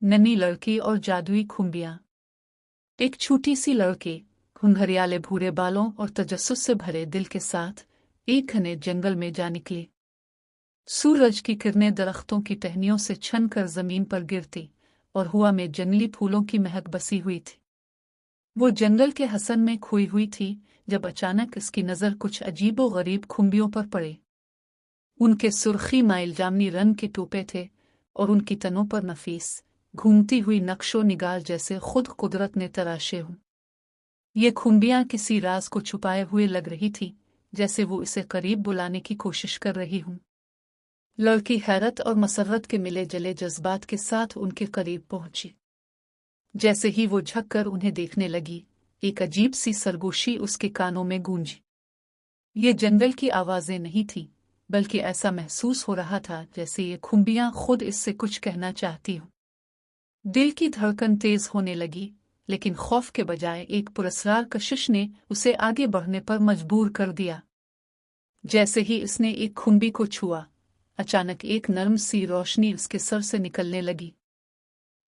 नन्ही लड़की और जादुई खुम्बियाँ। एक छोटी सी लड़की घुंघरियाले भूरे बालों और तजस्सुस से भरे दिल के साथ एक घने जंगल में जा निकली। सूरज की किरणें दरख्तों की टहनियों से छन कर जमीन पर गिरती और हवा में जंगली फूलों की महक बसी हुई थी। वो जंगल के हसन में खोई हुई थी जब अचानक इसकी नज़र कुछ अजीबो-गरीब खुम्बियों पर पड़े। उनके सुर्खी माइल जामनी रंग के टोपे थे और उनकी तनों पर नफीस घूमती हुई नक्शो निगार जैसे खुद कुदरत ने तराशे हों। ये खुम्बियाँ किसी राज को छुपाए हुए लग रही थी, जैसे वो इसे करीब बुलाने की कोशिश कर रही हूं। लड़की हैरत और मसर्रत के मिले जले जज्बात के साथ उनके करीब पहुंची। जैसे ही वो झुक कर उन्हें देखने लगी, एक अजीब सी सरगोशी उसके कानों में गूंजी। ये जंगल की आवाजें नहीं थीं, बल्कि ऐसा महसूस हो रहा था जैसे ये खुम्बियाँ खुद इससे कुछ कहना चाहती हों। दिल की धड़कन तेज होने लगी, लेकिन खौफ के बजाय एक पुरस्कार कशिश ने उसे आगे बढ़ने पर मजबूर कर दिया। जैसे ही उसने एक खुम्बी को छुआ, अचानक एक नर्म सी रोशनी उसके सर से निकलने लगी।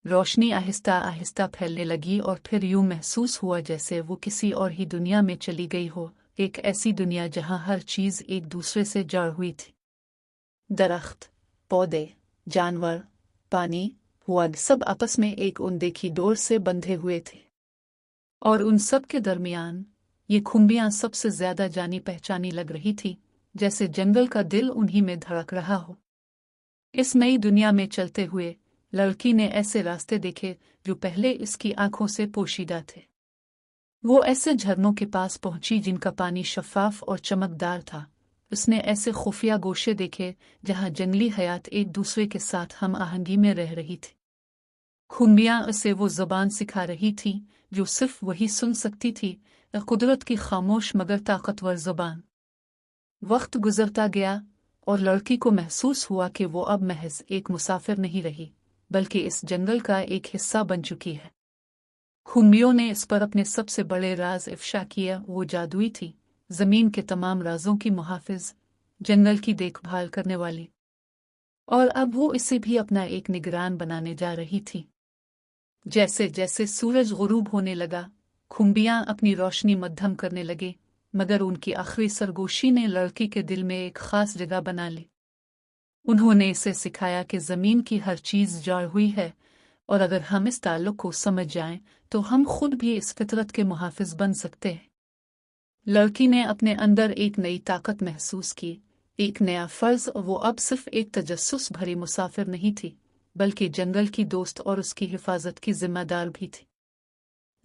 रोशनी आहिस्ता आहिस्ता फैलने लगी और फिर यूं महसूस हुआ जैसे वो किसी और ही दुनिया में चली गई हो, एक ऐसी दुनिया जहां हर चीज एक दूसरे से जुड़ी हुई थी। दरख्त, पौधे, जानवर, पानी, हवा सब आपस में एक अनदेखी डोर से बंधे हुए थे। और उन सब के दरमियान ये खुम्बियाँ सबसे ज्यादा जानी पहचानी लग रही थी, जैसे जंगल का दिल उन्हीं में धड़क रहा हो। इस नई दुनिया में चलते हुए लड़की ने ऐसे रास्ते देखे जो पहले इसकी आंखों से पोशीदा थे। वो ऐसे झरनों के पास पहुंची जिनका पानी शफाफ और चमकदार था। उसने ऐसे खुफिया गोशे देखे जहां जंगली हयात एक दूसरे के साथ हम आहंगी में रह रही थी। खुम्बियाँ उसे वो ज़बान सिखा रही थी जो सिर्फ वही सुन सकती थी, कुदरत की खामोश मगर ताकतवर ज़बान। वक्त गुजरता गया और लड़की को महसूस हुआ कि वो अब महज एक मुसाफिर नहीं रही, बल्कि इस जंगल का एक हिस्सा बन चुकी है। खुम्बियों ने इस पर अपने सबसे बड़े राज इफ्शा किया। वो जादुई थी, जमीन के तमाम राजों की मुहाफिज, जंगल की देखभाल करने वाली, और अब वो इसे भी अपना एक निगरान बनाने जा रही थी। जैसे जैसे सूरज गुरूब होने लगा, खुम्बियाँ अपनी रोशनी मध्यम करने लगे, मगर उनकी आखिरी सरगोशी ने लड़की के दिल में एक खास जगह बना ली। उन्होंने इसे सिखाया कि ज़मीन की हर चीज़ जुड़ी हुई है, और अगर हम इस ताल्लुक को समझ जाएं, तो हम खुद भी इस फितरत के मुहाफिज बन सकते हैं। लड़की ने अपने अंदर एक नई ताकत महसूस की, एक नया फर्ज। वो अब सिर्फ एक तजस्सुस भरी मुसाफिर नहीं थी, बल्कि जंगल की दोस्त और उसकी हिफाजत की जिम्मेदार भी थी।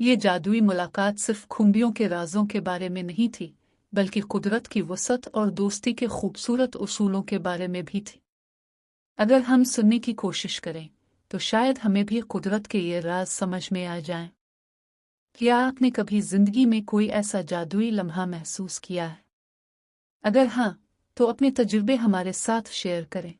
ये जादुई मुलाकात सिर्फ खुम्बियों के राजों के बारे में नहीं थी, बल्कि कुदरत की वसअत और दोस्ती के खूबसूरत उसूलों के बारे में भी थी। अगर हम सुनने की कोशिश करें, तो शायद हमें भी कुदरत के ये राज समझ में आ जाएं। क्या आपने कभी जिंदगी में कोई ऐसा जादुई लम्हा महसूस किया है? अगर हाँ, तो अपने तजुर्बे हमारे साथ शेयर करें।